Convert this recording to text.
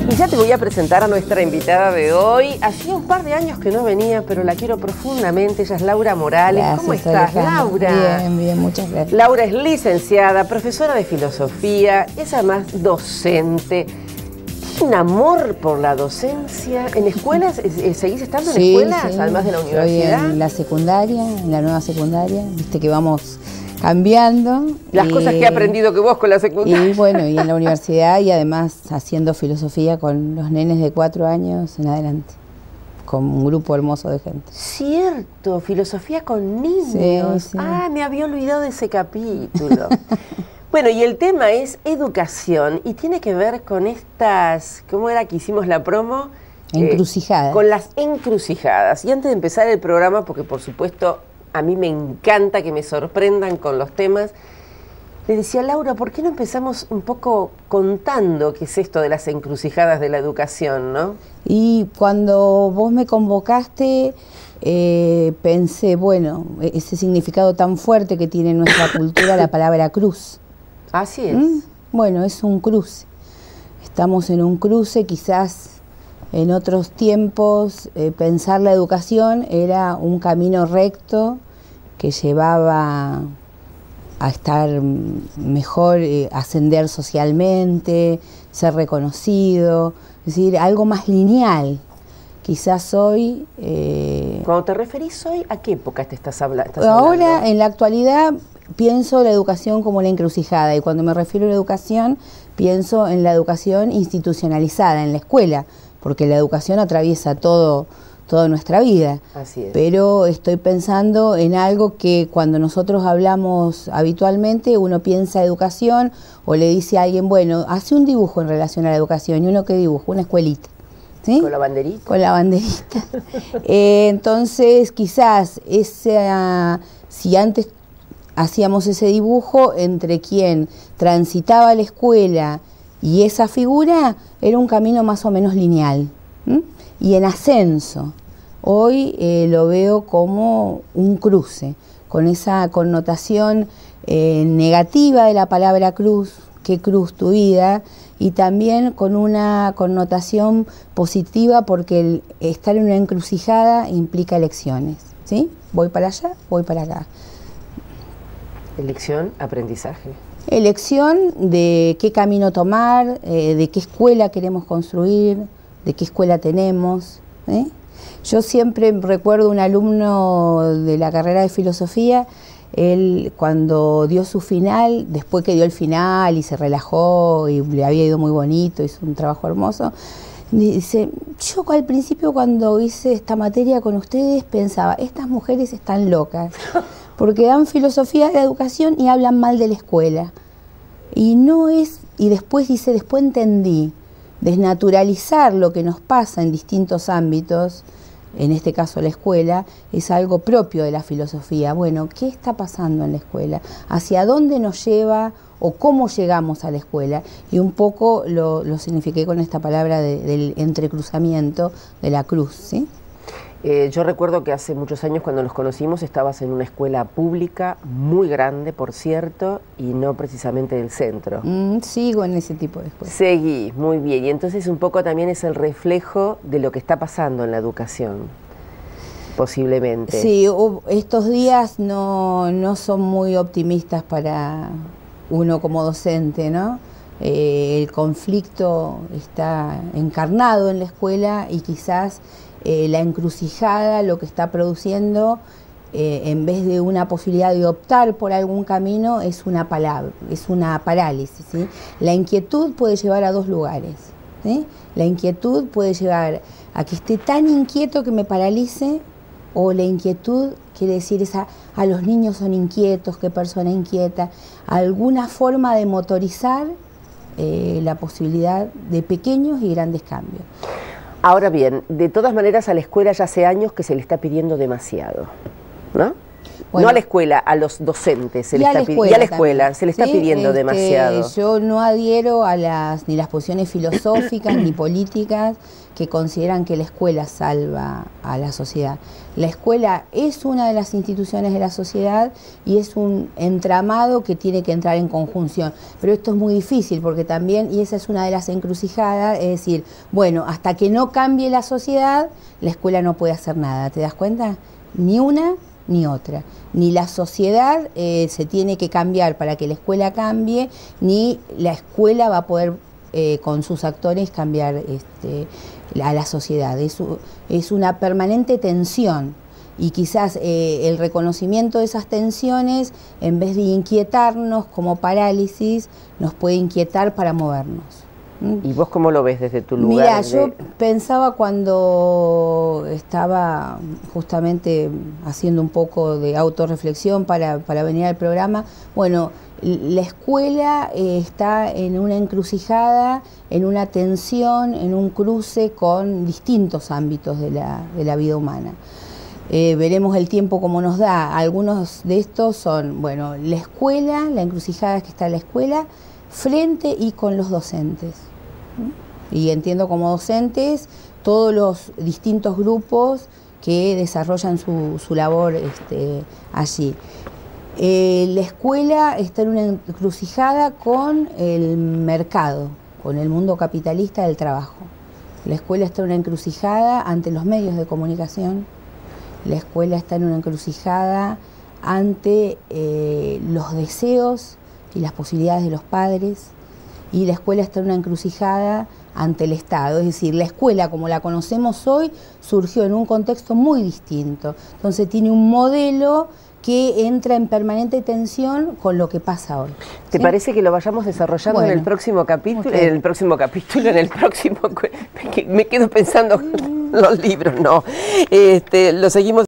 Y ya te voy a presentar a nuestra invitada de hoy. Hacía un par de años que no venía, pero la quiero profundamente. Ella es Laura Morales. Gracias, ¿Cómo estás, Laura? Bien, bien, muchas gracias. Laura es licenciada, profesora de filosofía, es además docente. ¿Un amor por la docencia? ¿En escuelas? ¿Seguís estando en escuelas, además de la universidad? Estoy en la secundaria, en la nueva secundaria. Viste que vamos cambiando. Las cosas que he aprendido que vos con la secundaria. Y bueno, y en la universidad y además haciendo filosofía con los nenes de 4 años en adelante, con un grupo hermoso de gente. Cierto, filosofía con niños. Sí, sí. Ah, me había olvidado de ese capítulo. Bueno, y el tema es educación y tiene que ver con estas, ¿cómo era que hicimos la promo? Encrucijadas. Con las encrucijadas. Y antes de empezar el programa, porque por supuesto a mí me encanta que me sorprendan con los temas, le decía a Laura, ¿por qué no empezamos un poco contando qué es esto de las encrucijadas de la educación, ¿no? Y cuando vos me convocaste, pensé, bueno, ese significado tan fuerte que tiene en nuestra cultura la palabra cruz. Así es. Bueno, es un cruce. Estamos en un cruce, quizás en otros tiempos pensar la educación era un camino recto que llevaba a estar mejor, ascender socialmente, ser reconocido, es decir, algo más lineal. Quizás hoy... Cuando te referís hoy, ¿a qué época te estás hablando? Ahora, en la actualidad, pienso la educación como la encrucijada, y cuando me refiero a la educación, pienso en la educación institucionalizada, en la escuela, porque la educación atraviesa toda nuestra vida. Así es. Pero estoy pensando en algo que cuando nosotros hablamos habitualmente, uno piensa educación o le dice a alguien, bueno, hace un dibujo en relación a la educación, y uno que dibuja, una escuelita. ¿Sí? ¿Con la banderita? Con la banderita. Entonces, quizás si antes hacíamos ese dibujo entre quien transitaba la escuela y esa figura, era un camino más o menos lineal, y en ascenso. Hoy lo veo como un cruce, con esa connotación negativa de la palabra cruz, qué cruz tu vida, y también con una connotación positiva porque el estar en una encrucijada implica elecciones, ¿sí? Voy para allá, voy para acá. Elección, aprendizaje. Elección de qué camino tomar, de qué escuela queremos construir, de qué escuela tenemos. Yo siempre recuerdo un alumno de la carrera de filosofía. Él, cuando dio su final, después que dio el final y se relajó y le había ido muy bonito, hizo un trabajo hermoso, dice, yo al principio cuando hice esta materia con ustedes pensaba, estas mujeres están locas, porque dan filosofía de la educación y hablan mal de la escuela. Y no es, y después dice, después entendí, desnaturalizar lo que nos pasa en distintos ámbitos, en este caso la escuela, es algo propio de la filosofía. Bueno, ¿qué está pasando en la escuela? ¿Hacia dónde nos lleva o cómo llegamos a la escuela? Y un poco lo signifiqué con esta palabra del entrecruzamiento de la cruz, ¿sí? Yo recuerdo que hace muchos años cuando nos conocimos estabas en una escuela pública muy grande, por cierto, y no precisamente del centro. Sigo en ese tipo de escuela. Seguí, muy bien. Y entonces un poco también es el reflejo de lo que está pasando en la educación, posiblemente. Sí, estos días no son muy optimistas para uno como docente, ¿no? El conflicto está encarnado en la escuela y quizás la encrucijada lo que está produciendo, en vez de una posibilidad de optar por algún camino, es una parálisis, ¿sí? La inquietud puede llevar a 2 lugares, ¿sí? La inquietud puede llevar a que esté tan inquieto que me paralice, o la inquietud quiere decir a los niños son inquietos, qué persona inquieta, alguna forma de motorizar la posibilidad de pequeños y grandes cambios. Ahora bien, de todas maneras a la escuela ya hace años que se le está pidiendo demasiado, ¿no? Bueno, no a la escuela, a los docentes se y le a la está escuela, y a la escuela también, se le está ¿sí? pidiendo demasiado. Yo no adhiero a ni las posiciones filosóficas ni políticas que consideran que la escuela salva a la sociedad. La escuela es una de las instituciones de la sociedad y es un entramado que tiene que entrar en conjunción. Pero esto es muy difícil porque también, y esa es una de las encrucijadas, es decir, bueno, hasta que no cambie la sociedad, la escuela no puede hacer nada. ¿Te das cuenta? Ni una ni otra. Ni la sociedad se tiene que cambiar para que la escuela cambie, ni la escuela va a poder con sus actores cambiar a la sociedad. Es una permanente tensión y quizás el reconocimiento de esas tensiones, en vez de inquietarnos como parálisis, nos puede inquietar para movernos. ¿Y vos cómo lo ves desde tu lugar? Mira, yo pensaba cuando estaba justamente haciendo un poco de autorreflexión para venir al programa, bueno, la escuela está en una encrucijada, en una tensión, en un cruce con distintos ámbitos de la vida humana. Veremos el tiempo como nos da. Algunos de estos son, bueno, la escuela, la encrucijada que está en la escuela, frente y con los docentes. Y entiendo como docentes todos los distintos grupos que desarrollan su labor allí. La escuela está en una encrucijada con el mercado, con el mundo capitalista del trabajo. La escuela está en una encrucijada ante los medios de comunicación. La escuela está en una encrucijada ante los deseos y las posibilidades de los padres. Y la escuela está en una encrucijada ante el Estado. Es decir, la escuela como la conocemos hoy surgió en un contexto muy distinto. Entonces tiene un modelo que entra en permanente tensión con lo que pasa hoy. ¿Te parece que lo vayamos desarrollando en el próximo capítulo? En el próximo capítulo, me quedo pensando los libros, no. Lo seguimos.